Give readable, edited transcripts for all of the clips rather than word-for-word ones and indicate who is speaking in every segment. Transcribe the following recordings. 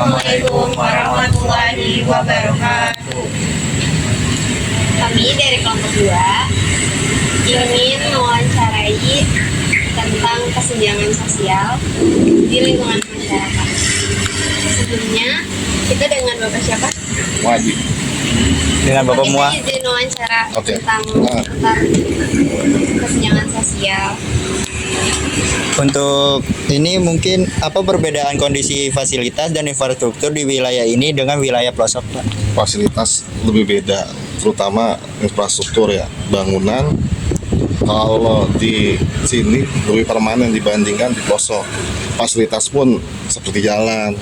Speaker 1: Assalamualaikum warahmatullahi wabarakatuh.
Speaker 2: Kami dari kelompok 2 ingin mewawancarai tentang kesenjangan sosial di lingkungan masyarakat. Sebelumnya, kita dengan Bapak siapa?
Speaker 3: Wajib. Dengan Bapak Mua.
Speaker 2: Kita izin wawancara
Speaker 3: Oke.
Speaker 2: tentang kesenjangan sosial.
Speaker 4: Untuk ini mungkin apa perbedaan kondisi fasilitas dan infrastruktur di wilayah ini dengan wilayah pelosok, Pak?
Speaker 3: Fasilitas lebih beda, terutama infrastruktur ya, bangunan. Kalau di sini lebih permanen dibandingkan di pelosok. Fasilitas pun seperti jalan,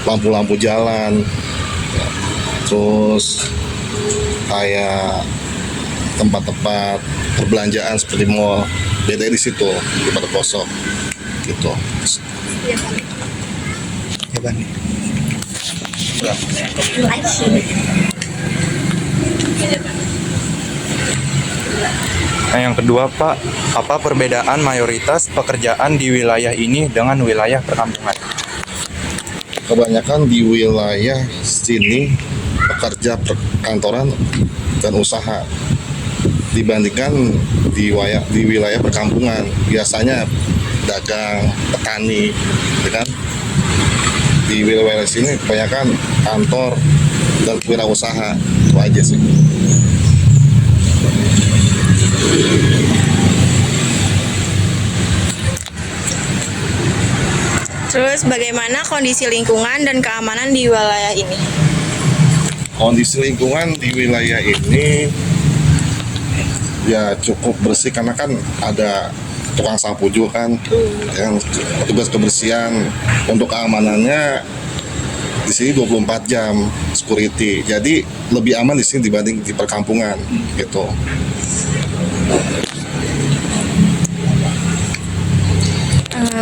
Speaker 3: lampu-lampu jalan, ya. Terus kayak tempat-tempat perbelanjaan seperti mall, beda di situ daripada pelosok gitu.
Speaker 2: Iya, Pak.
Speaker 4: Ya, Bang.
Speaker 5: Nah, yang kedua, Pak, apa perbedaan mayoritas pekerjaan di wilayah ini dengan wilayah perkampungan?
Speaker 3: Kebanyakan di wilayah sini pekerja perkantoran dan usaha dibandingkan di wilayah perkampungan, biasanya dagang, petani, ya kan? Di wilayah sini kebanyakan kantor dan wirausaha, itu aja sih.
Speaker 1: Terus bagaimana kondisi lingkungan dan keamanan di wilayah ini?
Speaker 3: Kondisi lingkungan di wilayah ini ya cukup bersih karena kan ada tukang sapu juga kan, yang petugas kebersihan. Untuk keamanannya di sini 24 jam security, jadi lebih aman di sini dibanding di perkampungan gitu.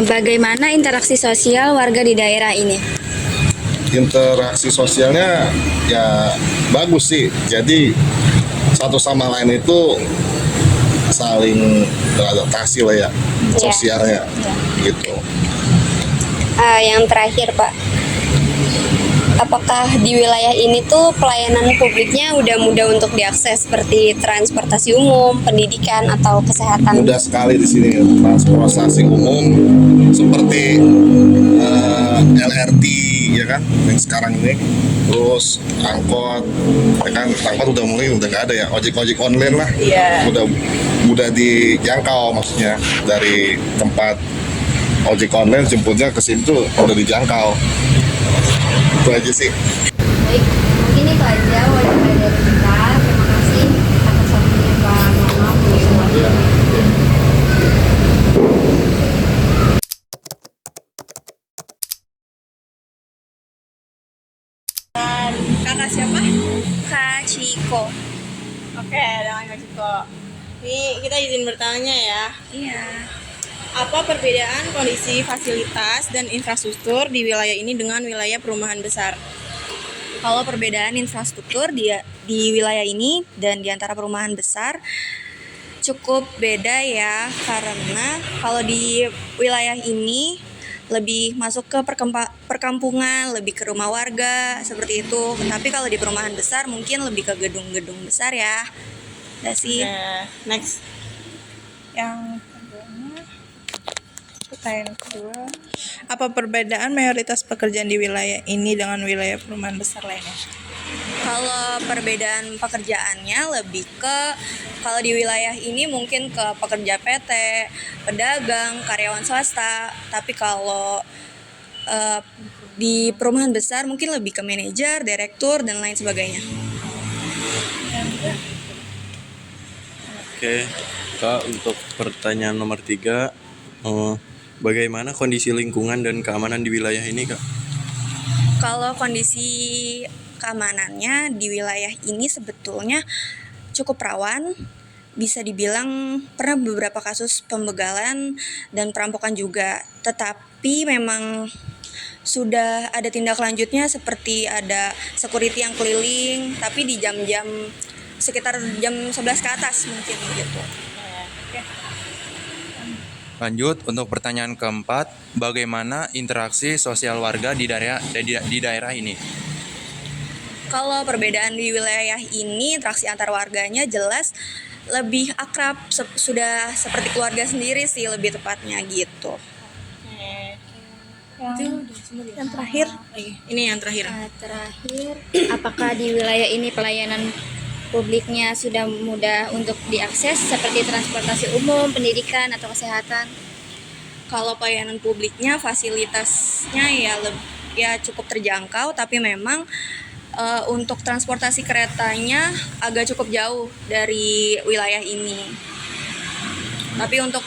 Speaker 2: Bagaimana interaksi sosial warga di daerah ini?
Speaker 3: Interaksi sosialnya ya bagus sih, jadi satu sama lain itu saling beradaptasi lah ya, sosialnya gitu.
Speaker 2: Yang terakhir, Pak, apakah di wilayah ini tuh pelayanan publiknya udah mudah untuk diakses seperti transportasi umum, pendidikan, atau kesehatan?
Speaker 3: Mudah sekali di sini transportasi umum seperti LRT ya kan, yang sekarang ini, terus angkot, ya kan, angkot udah nggak ada ya, ojek online lah, udah mudah dijangkau, maksudnya dari tempat ojek online jemputnya ke sini tuh udah dijangkau. Itu aja sih.
Speaker 2: Baik, mungkin itu aja wawancara dari kita. Terima kasih atas waktunya, Pak. Maaf,
Speaker 3: Ya.
Speaker 1: Kakak siapa?
Speaker 2: Kak Ciko.
Speaker 1: Oke, dengan Kak Ciko. Ini kita izin bertanya ya.
Speaker 2: Iya.
Speaker 1: Apa perbedaan kondisi fasilitas dan infrastruktur di wilayah ini dengan wilayah perumahan besar?
Speaker 6: Kalau perbedaan infrastruktur di wilayah ini dan di antara perumahan besar cukup beda ya, karena kalau di wilayah ini lebih masuk ke perkampungan, lebih ke rumah warga seperti itu. Tapi kalau di perumahan besar mungkin lebih ke gedung-gedung besar ya. Udah sih.
Speaker 1: Next. Yang pertanyaan kedua, apa perbedaan mayoritas pekerjaan di wilayah ini dengan wilayah perumahan besar lainnya?
Speaker 6: Kalau perbedaan pekerjaannya lebih ke, kalau di wilayah ini mungkin ke pekerja PT, pedagang, karyawan swasta. Tapi kalau di perumahan besar mungkin lebih ke manajer, direktur, dan lain sebagainya.
Speaker 7: Oke, Kak, untuk pertanyaan nomor 3, bagaimana kondisi lingkungan dan keamanan di wilayah ini, Kak?
Speaker 6: Kalau kondisi keamanannya di wilayah ini sebetulnya cukup rawan. Bisa dibilang pernah beberapa kasus pembegalan dan perampokan juga. Tetapi memang sudah ada tindak lanjutnya seperti ada security yang keliling, tapi di jam-jam sekitar jam 11 ke atas mungkin gitu.
Speaker 5: Lanjut, untuk pertanyaan keempat, bagaimana interaksi sosial warga di daerah ini?
Speaker 6: Kalau perbedaan di wilayah ini, interaksi antar warganya jelas lebih akrab, sudah seperti keluarga sendiri sih lebih tepatnya gitu.
Speaker 1: Yang terakhir, ini yang terakhir.
Speaker 8: Terakhir, apakah di wilayah ini pelayanan publiknya sudah mudah untuk diakses seperti transportasi umum, pendidikan, atau kesehatan?
Speaker 6: Kalau pelayanan publiknya fasilitasnya ya cukup terjangkau, tapi memang untuk transportasi keretanya agak cukup jauh dari wilayah ini. Tapi untuk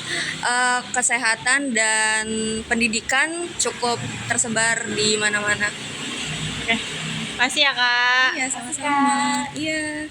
Speaker 6: kesehatan dan pendidikan cukup tersebar di mana-mana.
Speaker 1: Oke, makasih ya Kak.
Speaker 6: Iya, sama-sama. Iya.